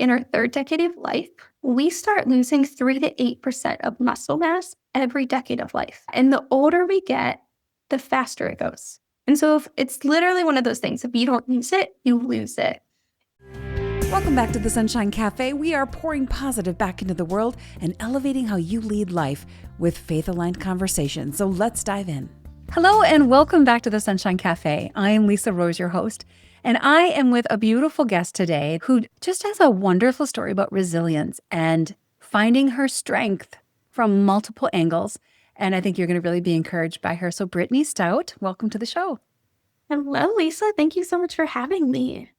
in our third decade of life, we start losing 3 to 8% of muscle mass every decade of life. And the older we get, the faster it goes. And so if it's literally one of those things. If you don't use it, you lose it. Welcome back to the Sunshine Café. We are pouring positive back into the world and elevating how you lead life with faith-aligned conversations. So let's dive in. Hello and welcome back to the Sunshine Café. I am Lisa Roers, your host, and I am with a beautiful guest today who just has a wonderful story about resilience and finding her strength from multiple angles. And I think you're going to really be encouraged by her. So Brittany Stout, welcome to the show. Hello, Lisa. Thank you so much for having me.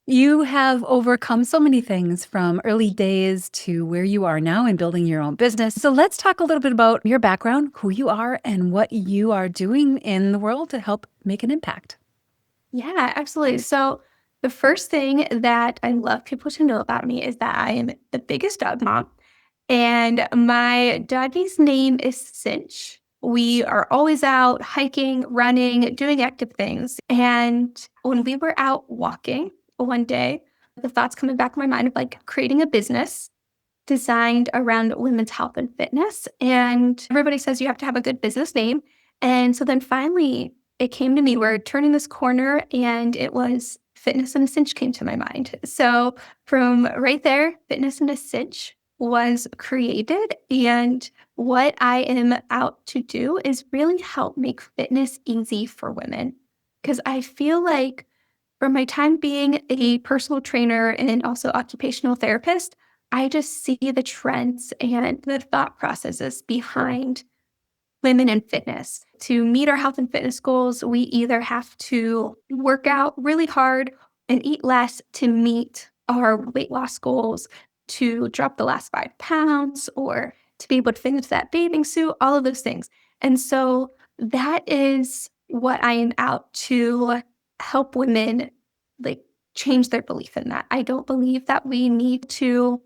You have overcome so many things from early days to where you are now in building your own business. So let's talk a little bit about your background, who you are, and what you are doing in the world to help make an impact. Yeah, absolutely. So the first thing that I love people to know about me is that I am the biggest dog mom. And my doggy's name is Cinch. We are always out hiking, running, doing active things. And when we were out walking one day, the thoughts coming back in my mind of creating a business designed around women's health and fitness. And everybody says you have to have a good business name. And so then finally it came to me, we're turning this corner, and it was fitness and a cinch came to my mind. So from right there, fitness and a cinch was created. And what I am out to do is really help make fitness easy for women. Because I feel like from my time being a personal trainer and also occupational therapist, I just see the trends and the thought processes behind women in fitness. To meet our health and fitness goals, we either have to work out really hard and eat less to meet our weight loss goals, to drop the last 5 pounds, or to be able to fit into that bathing suit, all of those things. And so that is what I am out to help women change their belief in that. I don't believe that we need to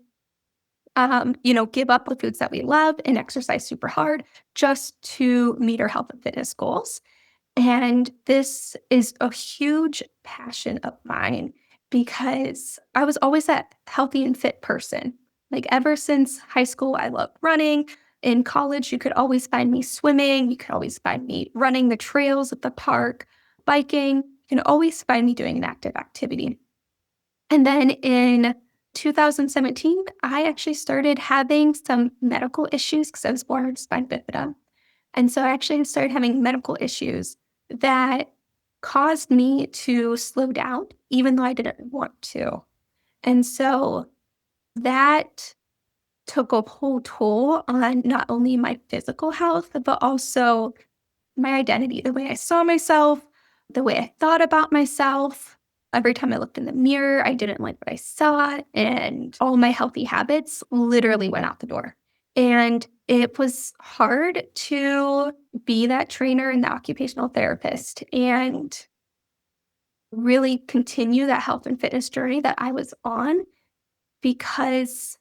give up the foods that we love and exercise super hard just to meet our health and fitness goals. And this is a huge passion of mine because I was always that healthy and fit person. Ever since high school, I loved running. In college, you could always find me swimming. You could always find me running the trails at the park, biking. You can always find me doing an active activity. And then in 2017, I actually started having some medical issues because I was born with spina bifida. And so I actually started having medical issues that caused me to slow down, even though I didn't want to. And so that took a whole toll on not only my physical health, but also my identity, the way I saw myself, the way I thought about myself. Every time I looked in the mirror, I didn't like what I saw, and all my healthy habits literally went out the door. And it was hard to be that trainer and the occupational therapist and really continue that health and fitness journey that I was on because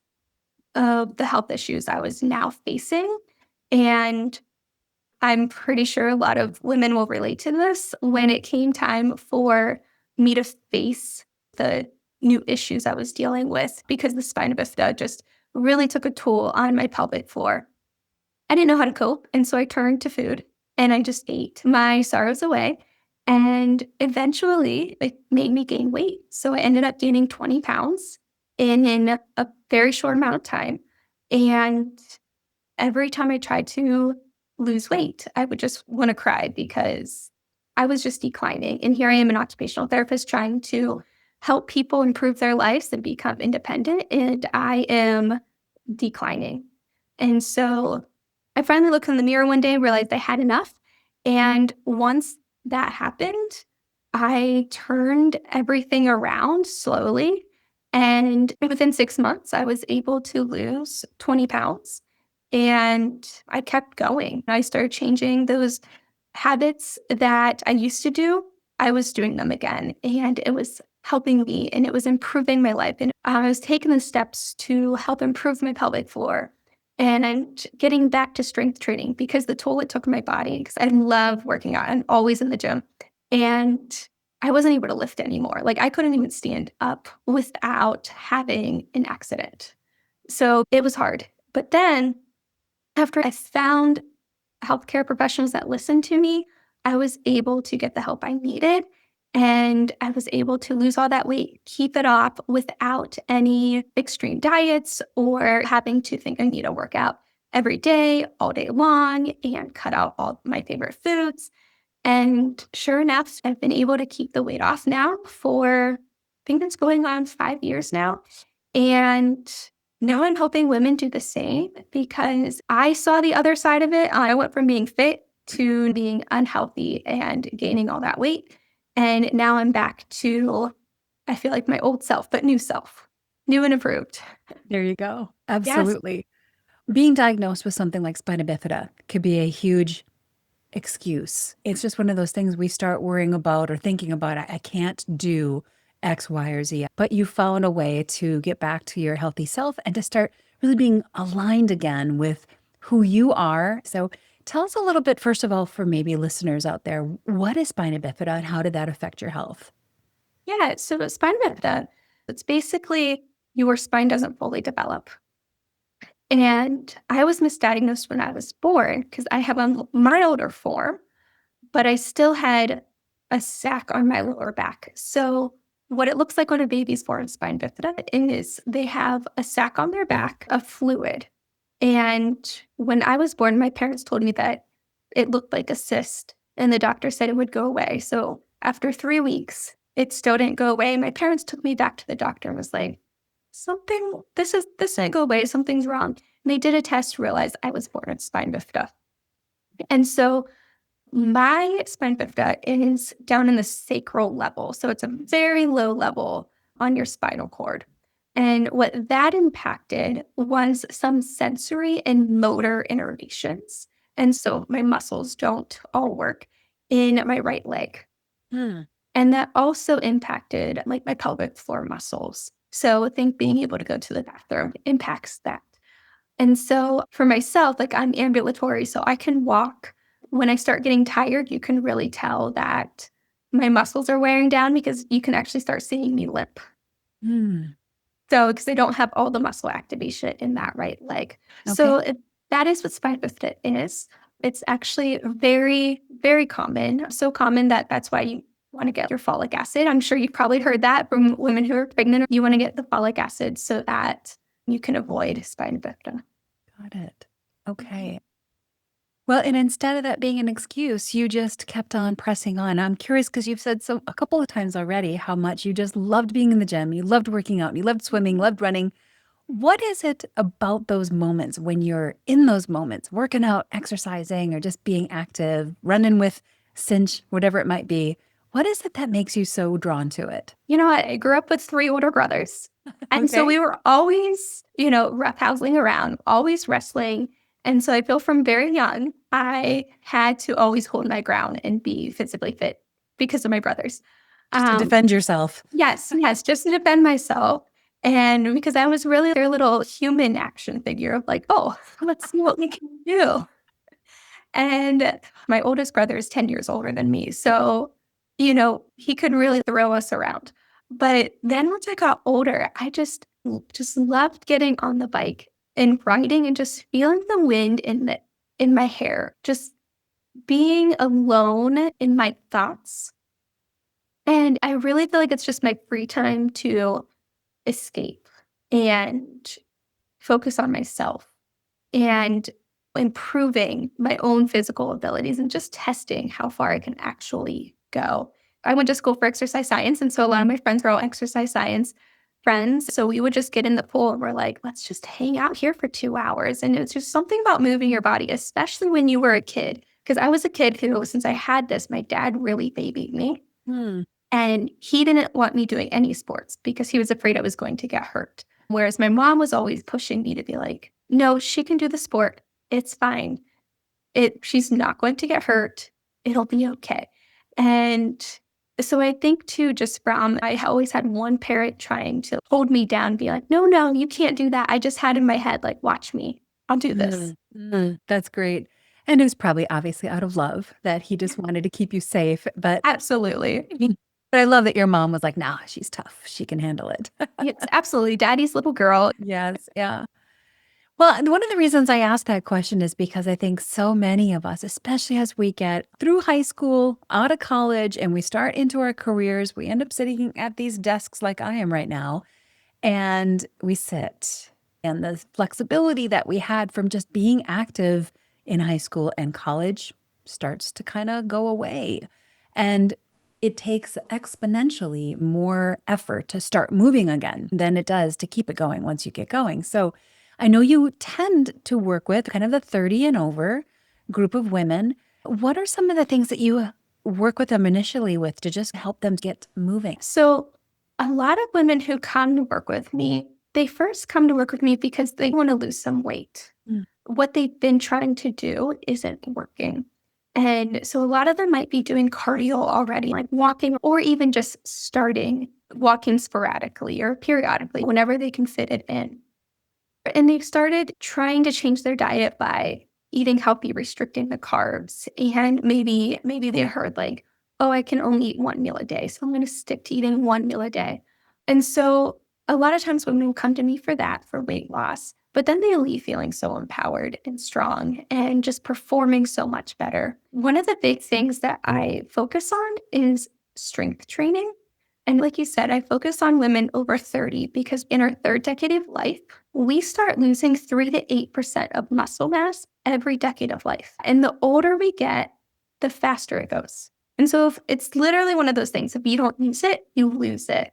of the health issues I was now facing. And I'm pretty sure a lot of women will relate to this. When it came time for me to face the new issues I was dealing with because the spina bifida just really took a toll on my pelvic floor, I didn't know how to cope. And so I turned to food and I just ate my sorrows away. And eventually it made me gain weight. So I ended up gaining 20 pounds in a very short amount of time. And every time I tried to lose weight, I would just want to cry because I was just declining. And here I am, an occupational therapist trying to help people improve their lives and become independent. And I am declining. And so I finally looked in the mirror one day and realized I had enough. And once that happened, I turned everything around slowly. And within 6 months, I was able to lose 20 pounds. And I kept going. I started changing those habits that I used to do. I was doing them again, and it was helping me, and it was improving my life. And I was taking the steps to help improve my pelvic floor. And I'm getting back to strength training because the toll it took on my body, because I love working out. I'm always in the gym. And I wasn't able to lift anymore. Like I couldn't even stand up without having an accident. So it was hard. But then after I found healthcare professionals that listened to me, I was able to get the help I needed. And I was able to lose all that weight, keep it off without any extreme diets or having to think I need to work out every day, all day long, and cut out all my favorite foods. And sure enough, I've been able to keep the weight off now for, I think it's going on 5 years now. And now I'm hoping women do the same because I saw the other side of it. I went from being fit to being unhealthy and gaining all that weight. And now I'm back to, I feel like my old self, but new self, new and improved. There you go. Yes. Absolutely. Being diagnosed with something like spina bifida could be a huge excuse. It's just one of those things we start worrying about or thinking about. I can't do X, Y, or Z. But you found a way to get back to your healthy self and to start really being aligned again with who you are. So tell us a little bit, first of all, for maybe listeners out there, what is spina bifida and how did that affect your health? Yeah. So spina bifida, it's basically your spine doesn't fully develop. And I was misdiagnosed when I was born because I have a milder form, but I still had a sac on my lower back. So what it looks like when a baby's born spina bifida is they have a sac on their back of fluid. And when I was born, my parents told me that it looked like a cyst and the doctor said it would go away. So after 3 weeks, it still didn't go away. My parents took me back to the doctor and was like, this didn't go away. Something's wrong. And they did a test, realized I was born with spina bifida. And so my spina bifida is down in the sacral level. So it's a very low level on your spinal cord. And what that impacted was some sensory and motor innervations. And so my muscles don't all work in my right leg. Hmm. And that also impacted like my pelvic floor muscles. So I think being able to go to the bathroom impacts that. And so for myself, like I'm ambulatory, so I can walk. When I start getting tired, you can really tell that my muscles are wearing down because you can actually start seeing me limp. Hmm. So because I don't have all the muscle activation in that right leg. Okay. So that is what spina bifida is. It's actually very, very common. So common that that's why you want to get your folic acid. I'm sure you've probably heard that from women who are pregnant. You want to get the folic acid so that you can avoid spina bifida. Got it. Okay. Well, and instead of that being an excuse, you just kept on pressing on. I'm curious because you've said so a couple of times already how much you just loved being in the gym, you loved working out, you loved swimming, loved running. What is it about those moments when you're in those moments, working out, exercising, or just being active, running with Cinch, whatever it might be? What is it that makes you so drawn to it? You know what? I grew up with 3 older brothers. And so Okay. we were always, roughhousing around, always wrestling. And so I feel from very young, I had to always hold my ground and be physically fit because of my brothers. Just to defend yourself. Yes, just to defend myself. And because I was really their little human action figure of like, oh, let's see what we can do. And my oldest brother is 10 years older than me. So, he could really throw us around. But then once I got older, I just loved getting on the bike and riding and just feeling the wind in my hair, just being alone in my thoughts. And I really feel like it's just my free time to escape and focus on myself and improving my own physical abilities and just testing how far I can actually go. I went to school for exercise science, and so a lot of my friends were all exercise science friends. So we would just get in the pool and we're like, let's just hang out here for 2 hours. And it's just something about moving your body, especially when you were a kid. Because I was a kid who, since I had this, my dad really babied me. Hmm. And he didn't want me doing any sports because he was afraid I was going to get hurt. Whereas my mom was always pushing me to be like, no, she can do the sport. It's fine. She's not going to get hurt. It'll be okay. And so I think too, just from, I always had one parent trying to hold me down, be like, no, you can't do that. I just had in my head, like, watch me. I'll do this. That's great. And it was probably obviously out of love that he just wanted to keep you safe. But Absolutely. But I love that your mom was like, nah, she's tough. She can handle it. Yes, absolutely. Daddy's little girl. Yes. Yeah. Well, and one of the reasons I asked that question is because I think so many of us, especially as we get through high school, out of college, and we start into our careers, we end up sitting at these desks like I am right now, and we sit. And the flexibility that we had from just being active in high school and college starts to kind of go away. And it takes exponentially more effort to start moving again than it does to keep it going once you get going. So I know you tend to work with kind of the 30 and over group of women. What are some of the things that you work with them initially with to just help them get moving? So a lot of women who come to work with me, they first come to work with me because they want to lose some weight. Mm. What they've been trying to do isn't working. And so a lot of them might be doing cardio already, like walking, or even just starting walking sporadically or periodically whenever they can fit it in. And they've started trying to change their diet by eating healthy, restricting the carbs. And maybe they heard like, oh, I can only eat one meal a day, so I'm going to stick to eating one meal a day. And so a lot of times women will come to me for that, for weight loss, but then they leave feeling so empowered and strong and just performing so much better. One of the big things that I focus on is strength training. And like you said, I focus on women over 30 because in our third decade of life, we start losing 3 to 8% of muscle mass every decade of life. And the older we get, the faster it goes. And so if it's literally one of those things, if you don't use it, you lose it.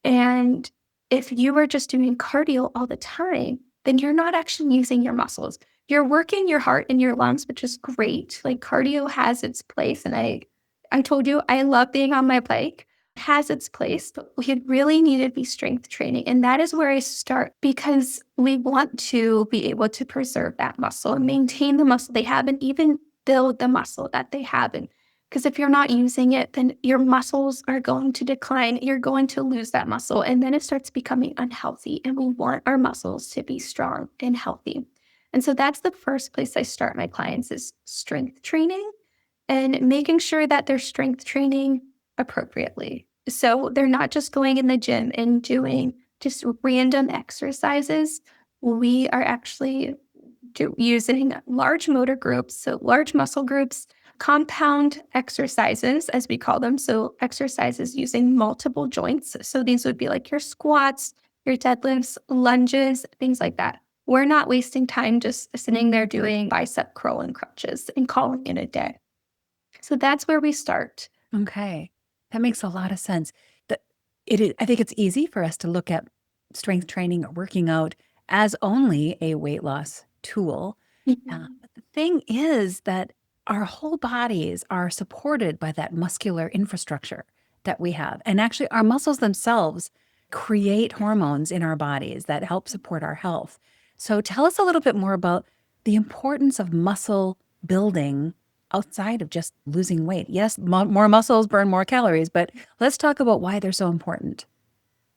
And if you are just doing cardio all the time, then you're not actually using your muscles. You're working your heart and your lungs, which is great. Like cardio has its place. And I told you, I love being on my bike. It has its place, but we really need to be strength training. And that is where I start because we want to be able to preserve that muscle and maintain the muscle they have and even build the muscle that they have. And because if you're not using it, then your muscles are going to decline. You're going to lose that muscle. And then it starts becoming unhealthy. And we want our muscles to be strong and healthy. And so that's the first place I start my clients is strength training and making sure that they're strength training appropriately. So they're not just going in the gym and doing just random exercises. We are actually using large motor groups, so large muscle groups, compound exercises, as we call them. So exercises using multiple joints. So these would be like your squats, your deadlifts, lunges, things like that. We're not wasting time just sitting there doing bicep curl and crunches and calling it a day. So that's where we start. Okay. That makes a lot of sense. I think it's easy for us to look at strength training or working out as only a weight loss tool. But the thing is that our whole bodies are supported by that muscular infrastructure that we have. And actually, our muscles themselves create hormones in our bodies that help support our health. So tell us a little bit more about the importance of muscle building outside of just losing weight. Yes, more muscles burn more calories, but let's talk about why they're so important.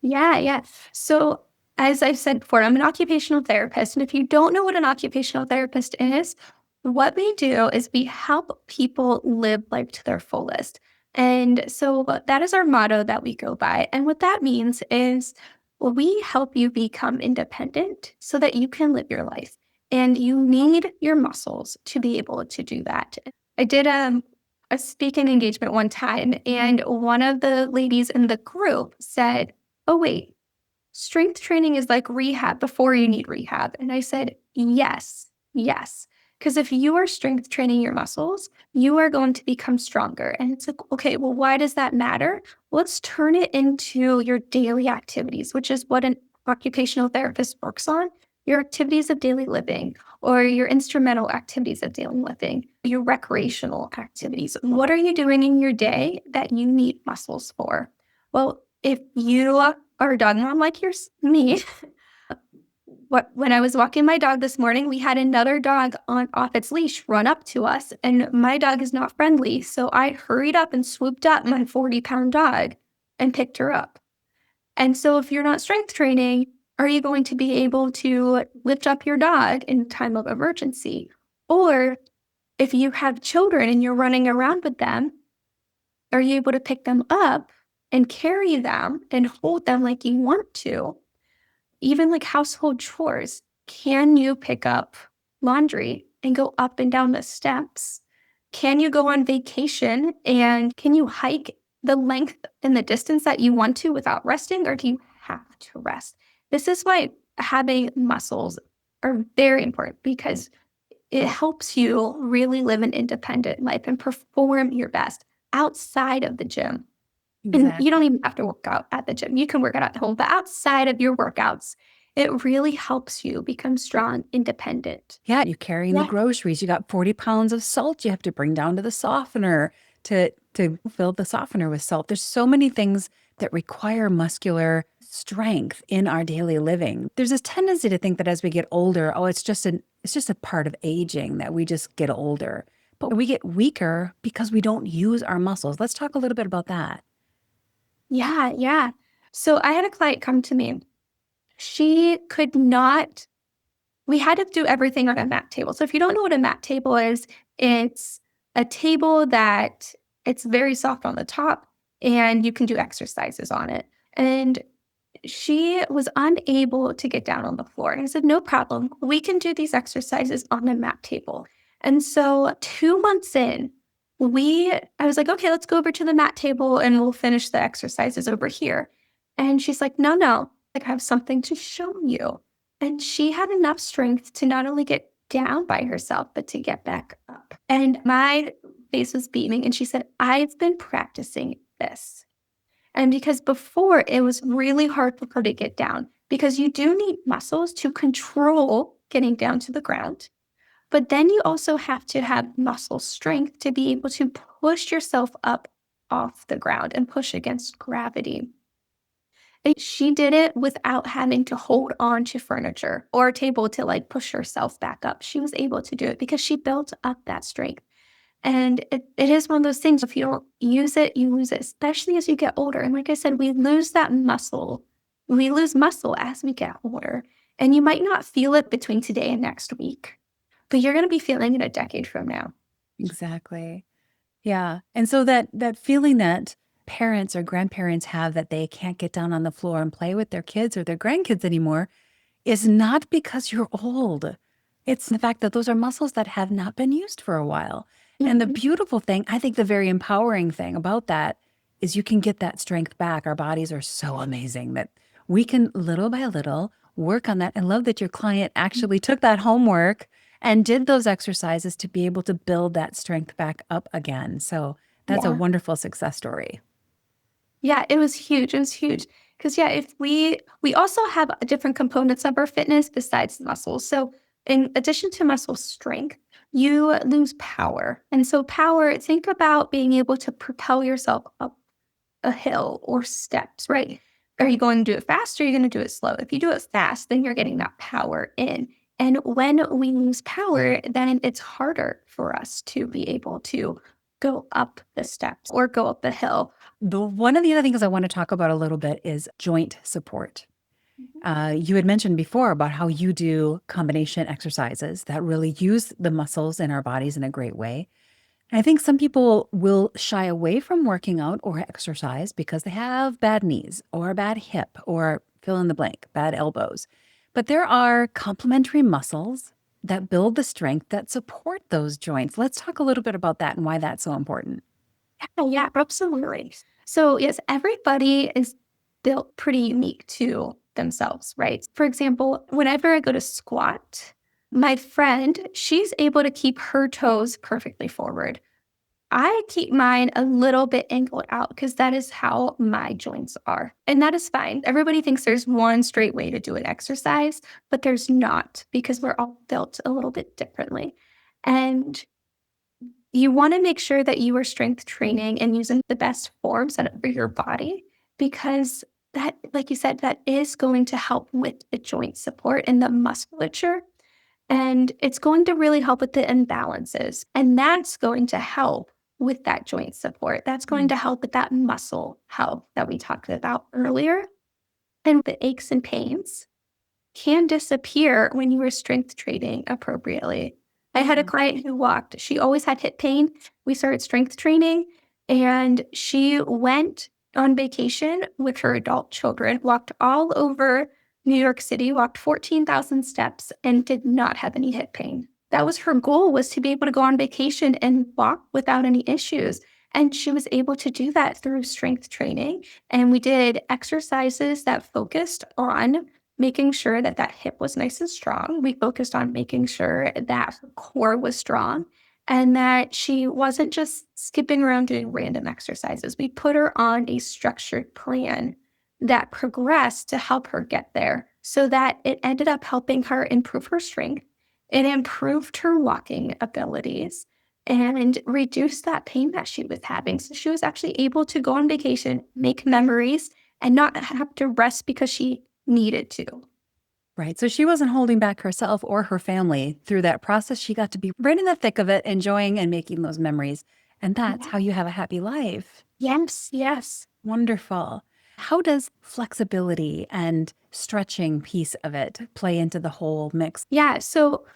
Yeah. So as I've said before, I'm an occupational therapist. And if you don't know what an occupational therapist is, what we do is we help people live life to their fullest. And so that is our motto that we go by. And what that means is we help you become independent so that you can live your life. And you need your muscles to be able to do that. I did a speaking engagement one time, and one of the ladies in the group said, oh, wait, strength training is like rehab before you need rehab. And I said, yes. Because if you are strength training your muscles, you are going to become stronger. And it's like, okay, well, why does that matter? Let's turn it into your daily activities, which is what an occupational therapist works on. Your activities of daily living or your instrumental activities of daily living, your recreational activities. What are you doing in your day that you need muscles for? Well, if you are a dog mom like me, when I was walking my dog this morning, we had another dog off its leash run up to us, and my dog is not friendly. So I hurried up and swooped up my 40-pound dog and picked her up. And so if you're not strength training, are you going to be able to lift up your dog in time of emergency? Or if you have children and you're running around with them, are you able to pick them up and carry them and hold them like you want to. Even like household chores. Can you pick up laundry and go up and down the steps? Can you go on vacation and can you hike the length and the distance that you want to without resting, or do you have to rest? This is why having muscles are very important, because it helps you really live an independent life and perform your best outside of the gym. And you don't Exactly. even have to work out at the gym. You can work out at home, but outside of your workouts, it really helps you become strong, independent. Yeah, you're carrying the Yeah. groceries. You got 40 pounds of salt you have to bring down to the softener to fill the softener with salt. There's so many things that require muscular strength in our daily living. There's this tendency to think that as we get older, oh, it's just a part of aging that we just get older. But we get weaker because we don't use our muscles. Let's talk a little bit about that. Yeah, yeah. So I had a client come to me. She could not, we had to do everything on a mat table. So if you don't know what a mat table is, it's a table that it's very soft on the top and you can do exercises on it. And she was unable to get down on the floor. And I said, no problem. We can do these exercises on the mat table. And so 2 months in, I was like, okay, let's go over to the mat table and we'll finish the exercises over here. And she's like, no, no, like I have something to show you. And she had enough strength to not only get down by herself, but to get back up. And my face was beaming. And she said, I've been practicing this. And because before it was really hard for her to get down, because you do need muscles to control getting down to the ground. But then you also have to have muscle strength to be able to push yourself up off the ground and push against gravity. And she did it without having to hold on to furniture or a table to like push herself back up. She was able to do it because she built up that strength. And it is one of those things, if you don't use it, you lose it, especially as you get older. And like I said, we lose that muscle. We lose muscle as we get older. And you might not feel it between today and next week, but you're going to be feeling it a decade from now. Exactly. Yeah. And so that feeling that parents or grandparents have that they can't get down on the floor and play with their kids or their grandkids anymore is not because you're old. It's the fact that those are muscles that have not been used for a while. And the Mhm. beautiful thing, I think the very empowering thing about that is you can get that strength back. Our bodies are so amazing that we can little by little work on that. And love that your client actually took that homework and did those exercises to be able to build that strength back up again. So that's a Yeah. wonderful success story. Yeah, it was huge. It was huge. Because yeah, if we also have different components of our fitness besides muscles. So in addition to muscle strength, you lose power. And so power, think about being able to propel yourself up a hill or steps, right? Are you going to do it fast or are you going to do it slow? If you do it fast, then you're getting that power in. And when we lose power, then it's harder for us to be able to go up the steps or go up the hill. One of the other things I want to talk about a little bit is joint support. Mhm. You had mentioned before about how you do combination exercises that really use the muscles in our bodies in a great way. And I think some people will shy away from working out or exercise because they have bad knees or a bad hip or fill in the blank, bad elbows. But there are complementary muscles that build the strength that support those joints. Let's talk a little bit about that and why that's so important. Yeah, absolutely. So, yes, everybody is built pretty unique to themselves, right? For example, whenever I go to squat, my friend, she's able to keep her toes perfectly forward. I keep mine a little bit angled out because that is how my joints are. And that is fine. Everybody thinks there's one straight way to do an exercise, but there's not because we're all built a little bit differently. And you want to make sure that you are strength training and using the best forms for your body, because that, like you said, that is going to help with the joint support and the musculature. And it's going to really help with the imbalances. And that's going to help with that joint support. That's going Mm. to help with that muscle health that we talked about earlier. And the aches and pains can disappear when you are strength training appropriately. I had a Yeah. client who walked. She always had hip pain. We started strength training and she went. on vacation with her adult children, walked all over New York City, walked 14,000 steps, and did not have any hip pain. That was her goal, was to be able to go on vacation and walk without any issues. And she was able to do that through strength training. And we did exercises that focused on making sure that that hip was nice and strong. We focused on making sure that her core was strong and that she wasn't just skipping around doing random exercises. We put her on a structured plan that progressed to help her get there so that it ended up helping her improve her strength. It improved her walking abilities and reduced that pain that she was having. So she was actually able to go on vacation, make memories, and not have to rest because she needed to. Right. So she wasn't holding back herself or her family through that process. She got to be right in the thick of it, enjoying and making those memories. And that's Yeah. how you have a happy life. Yes, yes. Wonderful. How does flexibility and stretching piece of it play into the whole mix? Yeah. So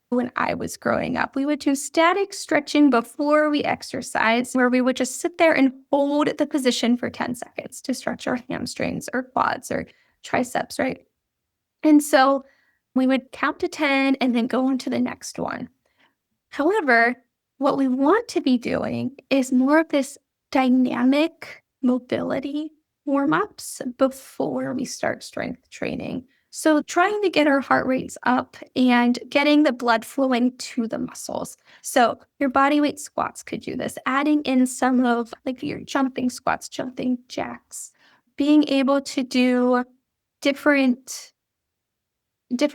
when I was growing up, we would do static stretching before we exercise, where we would just sit there and hold the position for 10 seconds to stretch our hamstrings or quads or triceps, right? And so we would count to 10 and then go on to the next one. However, what we want to be doing is more of this dynamic mobility warm ups before we start strength training. So, trying to get our heart rates up and getting the blood flowing to the muscles. So, your body weight squats could do this, adding in some of like your jumping squats, jumping jacks, being able to do different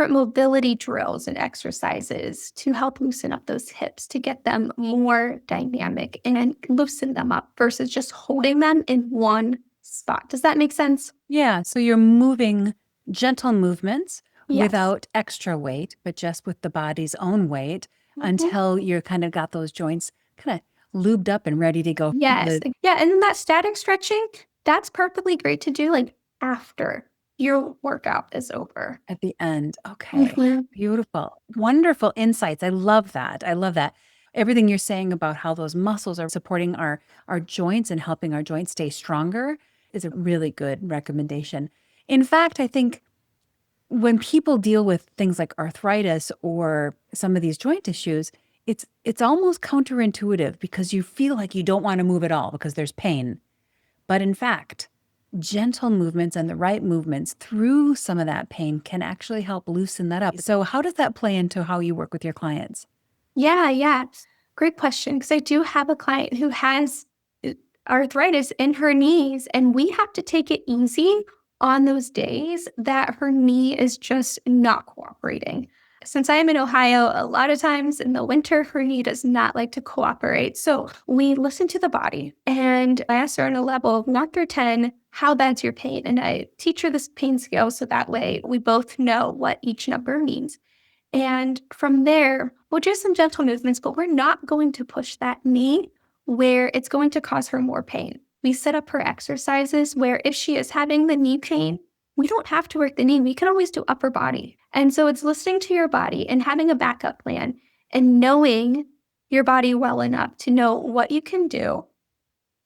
mobility drills and exercises to help loosen up those hips, to get them more dynamic and loosen them up versus just holding them in one spot. Does that make sense? Yeah. So you're moving gentle movements Yes. without extra weight, but just with the body's own weight Mhm. until you're kind of got those joints kind of lubed up and ready to go. Yes. Yeah. And then that static stretching, that's perfectly great to do like after your workout is over. At the end. Okay. Mhm. Beautiful. Wonderful insights. I love that. I love that. Everything you're saying about how those muscles are supporting our joints and helping our joints stay stronger is a really good recommendation. In fact, I think when people deal with things like arthritis or some of these joint issues, it's almost counterintuitive because you feel like you don't want to move at all because there's pain. But in fact, gentle movements and the right movements through some of that pain can actually help loosen that up. So, how does that play into how you work with your clients? Yeah, yeah. Great question. Because I do have a client who has arthritis in her knees, and we have to take it easy on those days that her knee is just not cooperating. Since I am in Ohio, a lot of times in the winter, her knee does not like to cooperate. So we listen to the body and I ask her on a level of 1 through 10, how bad's your pain? And I teach her this pain scale so that way we both know what each number means. And from there, we'll do some gentle movements, but we're not going to push that knee where it's going to cause her more pain. We set up her exercises where if she is having the knee pain, we don't have to work the knee. We can always do upper body. And so it's listening to your body and having a backup plan and knowing your body well enough to know what you can do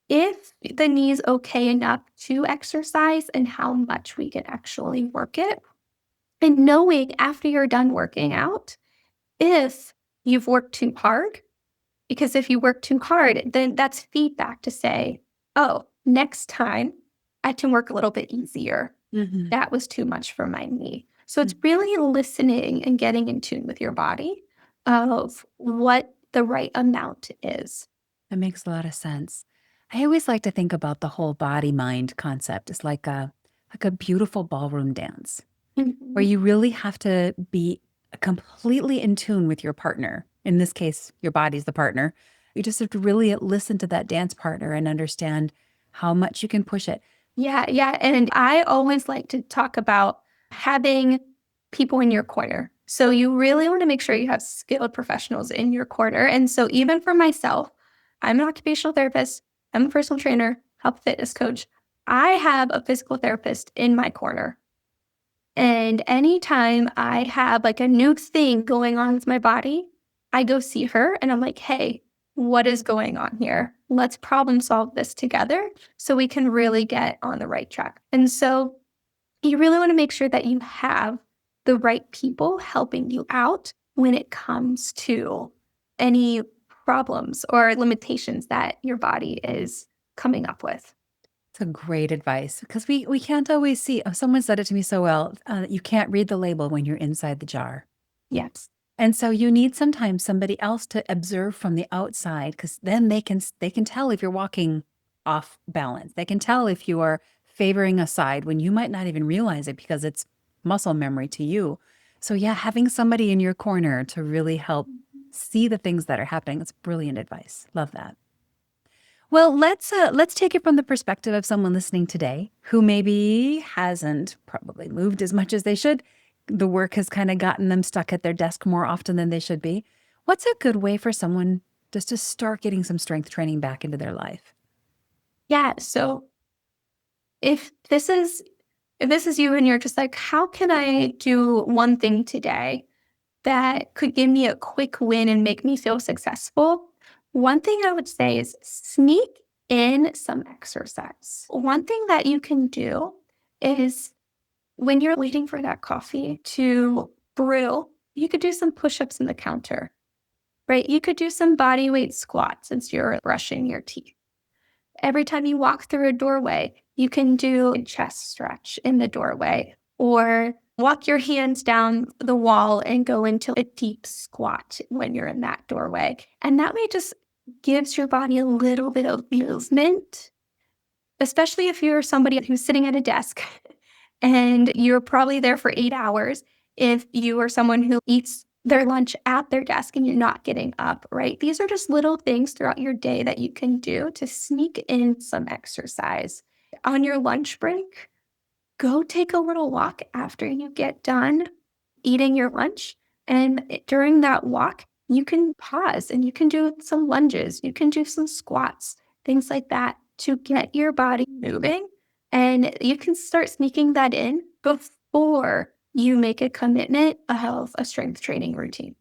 if the knee is okay enough to exercise and how much we can actually work it. And knowing after you're done working out, if you've worked too hard, because if you work too hard, then that's feedback to say, oh, next time I can work a little bit easier. Mhm. That was too much for my knee. So it's really listening and getting in tune with your body of what the right amount is. That makes a lot of sense. I always like to think about the whole body mind concept. It's like a beautiful ballroom dance where Mhm. you really have to be completely in tune with your partner. In this case, your body's the partner. You just have to really listen to that dance partner and understand how much you can push it. Yeah, yeah. And I always like to talk about having people in your corner. So you really want to make sure you have skilled professionals in your corner. And so even for myself, I'm an occupational therapist, I'm a personal trainer, health fitness coach. I have a physical therapist in my corner. And anytime I have like a new thing going on with my body, I go see her and I'm like, hey, what is going on here? let's problem solve this together so we can really get on the right track. And so you really want to make sure that you have the right people helping you out when it comes to any problems or limitations that your body is coming up with. It's a great advice because we can't always see. Oh, someone said it to me so well. You can't read the label when you're inside the jar. Yes. And so you need sometimes somebody else to observe from the outside because then they can tell if you're walking off balance. They can tell if you are favoring a side when you might not even realize it because it's muscle memory to you. So yeah, having somebody in your corner to really help see the things that are happening, it's brilliant advice. Love that. Well, let's take it from the perspective of someone listening today who maybe hasn't probably moved as much as they should. The work has kind of gotten them stuck at their desk more often than they should be. What's a good way for someone just to start getting some strength training back into their life? Yeah. So if this is you and you're just like, how can I do one thing today that could give me a quick win and make me feel successful? One thing I would say is sneak in some exercise. One thing that you can do is when you're waiting for that coffee to brew, you could do some push-ups in the counter, right? You could do some body weight squats as you're brushing your teeth. Every time you walk through a doorway, you can do a chest stretch in the doorway or walk your hands down the wall and go into a deep squat when you're in that doorway. And that way just gives your body a little bit of movement, especially if you're somebody who's sitting at a desk and you're probably there for 8 hours. If you are someone who eats their lunch at their desk and you're not getting up, right? These are just little things throughout your day that you can do to sneak in some exercise. On your lunch break, go take a little walk after you get done eating your lunch. And during that walk, you can pause and you can do some lunges, you can do some squats, things like that to get your body moving. And you can start sneaking that in before you make a commitment of a strength training routine.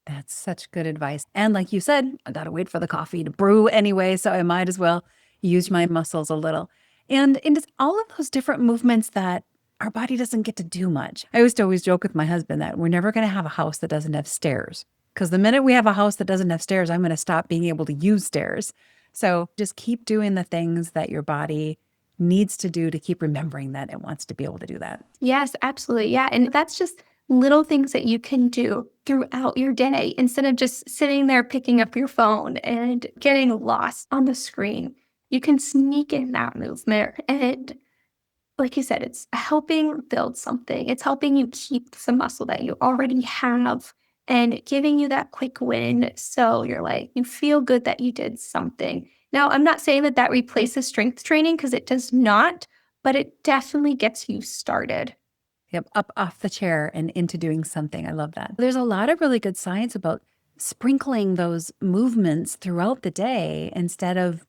That's such good advice. And like you said, I got to wait for the coffee to brew anyway, so I might as well use my muscles a little. And it's all of those different movements that our body doesn't get to do much. I used to always joke with my husband that we're never going to have a house that doesn't have stairs. Because the minute we have a house that doesn't have stairs, I'm going to stop being able to use stairs. So just keep doing the things that your body needs to do to keep remembering that it wants to be able to do that. Yes, absolutely. Yeah. And that's just little things that you can do throughout your day instead of just sitting there picking up your phone and getting lost on the screen. You can sneak in that movement. And like you said, it's helping build something. It's helping you keep some muscle that you already have and giving you that quick win. So you're like, you feel good that you did something. Now, I'm not saying that that replaces strength training because it does not, but it definitely gets you started. Yep, up off the chair and into doing something. I love that. There's a lot of really good science about sprinkling those movements throughout the day instead of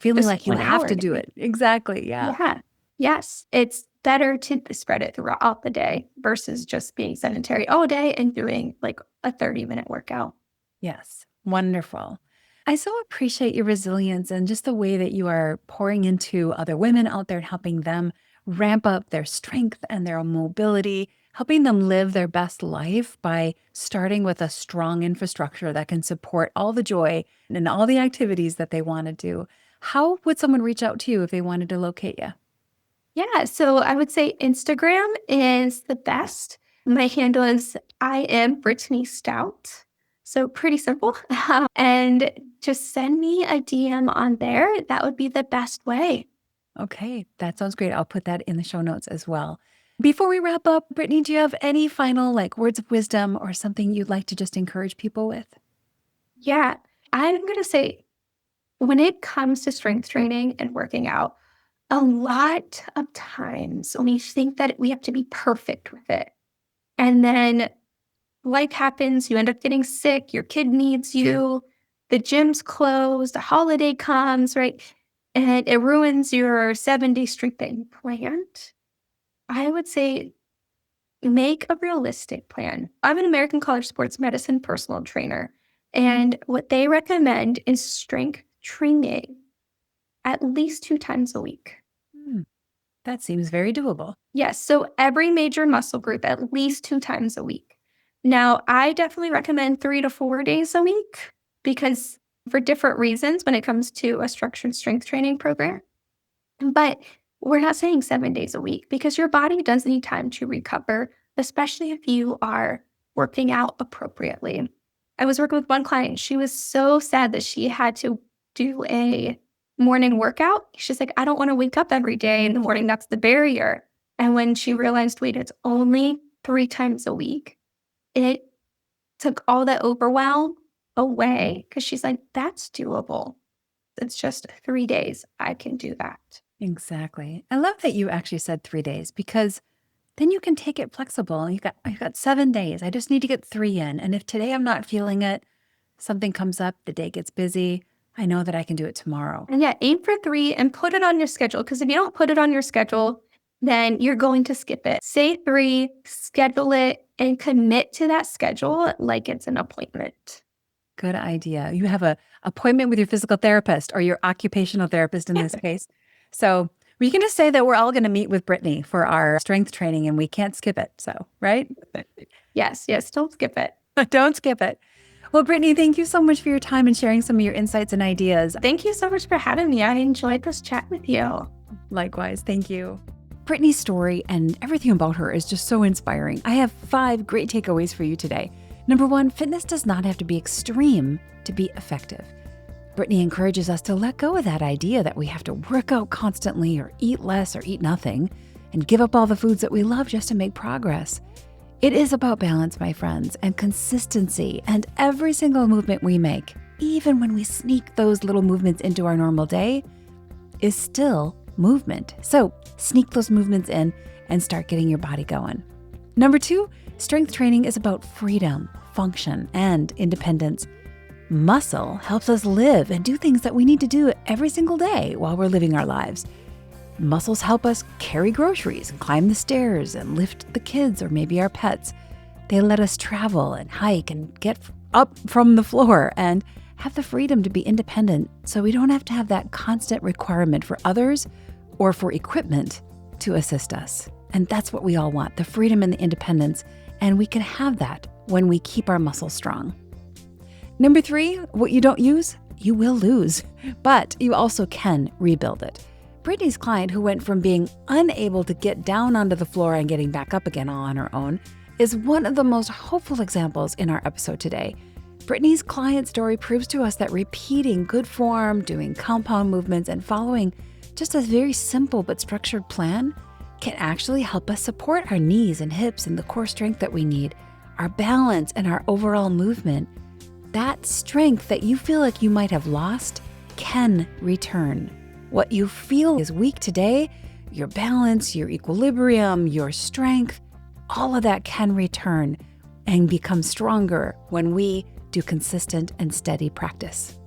feeling Just like you 1 hour have to a do day. it. Exactly. Yeah. Yeah. Yes. It's better to spread it throughout the day versus just being sedentary all day and doing like a 30-minute workout. Yes. Wonderful. I so appreciate your resilience and just the way that you are pouring into other women out there and helping them ramp up their strength and their mobility, helping them live their best life by starting with a strong infrastructure that can support all the joy and all the activities that they want to do. How would someone reach out to you if they wanted to locate you? Yeah. So I would say Instagram is the best. My handle is I am Brittany Stout. So pretty simple. And just send me a DM on there. That would be the best way. Okay, that sounds great. I'll put that in the show notes as well. Before we wrap up, Brittany, do you have any final words of wisdom or something you'd like to just encourage people with? Yeah. I'm going to say when it comes to strength training and working out, a lot of times we think that we have to be perfect with it. And then life happens, you end up getting sick, your kid needs you, the gym's closed, a holiday comes, right? And it ruins your 7-day streak that you planned. I would say make a realistic plan. I'm an American College Sports Medicine personal trainer, and what they recommend is strength training at least 2 times a week. That seems very doable. Yes, so every major muscle group at least 2 times a week. Now, I definitely recommend 3 to 4 days a week because for different reasons when it comes to a structured strength training program. But we're not saying 7 days a week because your body does need time to recover, especially if you are working out appropriately. I was working with one client. She was so sad that she had to do a morning workout. She's like, I don't want to wake up every day in the morning. That's the barrier. And when she realized, wait, it's only 3 times a week, it took all that overwhelm away because she's like, that's doable. It's just 3 days. I can do that. Exactly. I love that you actually said 3 days because then you can take it flexible. I've got 7 days. I just need to get 3 in. And if today I'm not feeling it, something comes up, the day gets busy, I know that I can do it tomorrow. And yeah, aim for 3 and put it on your schedule. Because if you don't put it on your schedule, then you're going to skip it. Say 3, schedule it, and commit to that schedule like it's an appointment. Good idea. You have an appointment with your physical therapist or your occupational therapist in this case. So we can just say that we're all going to meet with Brittany for our strength training and we can't skip it. So, right? Yes, don't skip it. Don't skip it. Well, Brittany, thank you so much for your time and sharing some of your insights and ideas. Thank you so much for having me. I enjoyed this chat with you. Likewise. Thank you. Brittany's story and everything about her is just so inspiring. I have 5 great takeaways for you today. Number 1, fitness does not have to be extreme to be effective. Brittany encourages us to let go of that idea that we have to work out constantly or eat less or eat nothing and give up all the foods that we love just to make progress. It is about balance, my friends, and consistency, and every single movement we make, even when we sneak those little movements into our normal day, is still movement. So sneak those movements in and start getting your body going. Number 2, strength training is about freedom, function, and independence. Muscle helps us live and do things that we need to do every single day while we're living our lives. Muscles help us carry groceries and climb the stairs and lift the kids or maybe our pets. They let us travel and hike and get up from the floor and have the freedom to be independent so we don't have to have that constant requirement for others or for equipment to assist us. And that's what we all want, the freedom and the independence. And we can have that when we keep our muscles strong. Number 3, what you don't use, you will lose, but you also can rebuild it. Brittany's client, who went from being unable to get down onto the floor and getting back up again all on her own, is one of the most hopeful examples in our episode today. Brittany's client story proves to us that repeating good form, doing compound movements, and following just a very simple but structured plan can actually help us support our knees and hips and the core strength that we need, our balance and our overall movement. That strength that you feel like you might have lost can return. What you feel is weak today, your balance, your equilibrium, your strength, all of that can return and become stronger when we do consistent and steady practice.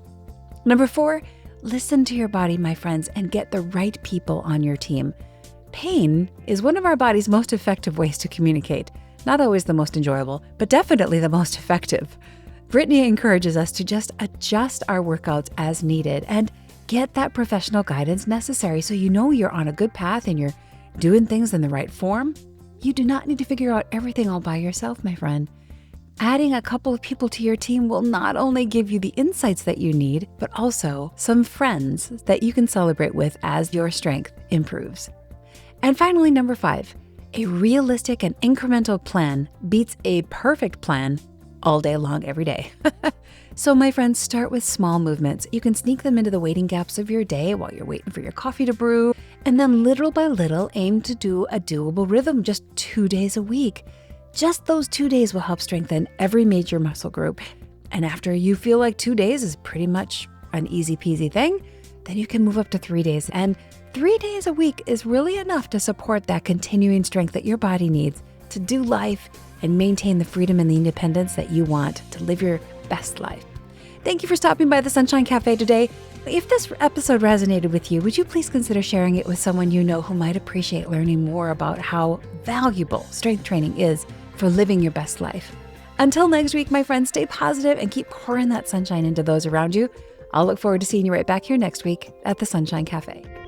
Number 4, listen to your body, my friends, and get the right people on your team. Pain is one of our body's most effective ways to communicate. Not always the most enjoyable, but definitely the most effective. Brittany encourages us to just adjust our workouts as needed and get that professional guidance necessary so you know you're on a good path and you're doing things in the right form. You do not need to figure out everything all by yourself, my friend. Adding a couple of people to your team will not only give you the insights that you need, but also some friends that you can celebrate with as your strength improves. And finally, number 5, a realistic and incremental plan beats a perfect plan all day long, every day. So my friends, start with small movements. You can sneak them into the waiting gaps of your day while you're waiting for your coffee to brew, and then little by little aim to do a doable rhythm just 2 days a week. Just those 2 days will help strengthen every major muscle group. And after you feel like 2 days is pretty much an easy peasy thing, then you can move up to 3 days. And 3 days a week is really enough to support that continuing strength that your body needs to do life and maintain the freedom and the independence that you want to live your best life. Thank you for stopping by the Sunshine Café today. If this episode resonated with you, would you please consider sharing it with someone you know who might appreciate learning more about how valuable strength training is for living your best life. Until next week, my friends, stay positive and keep pouring that sunshine into those around you. I'll look forward to seeing you right back here next week at the Sunshine Café.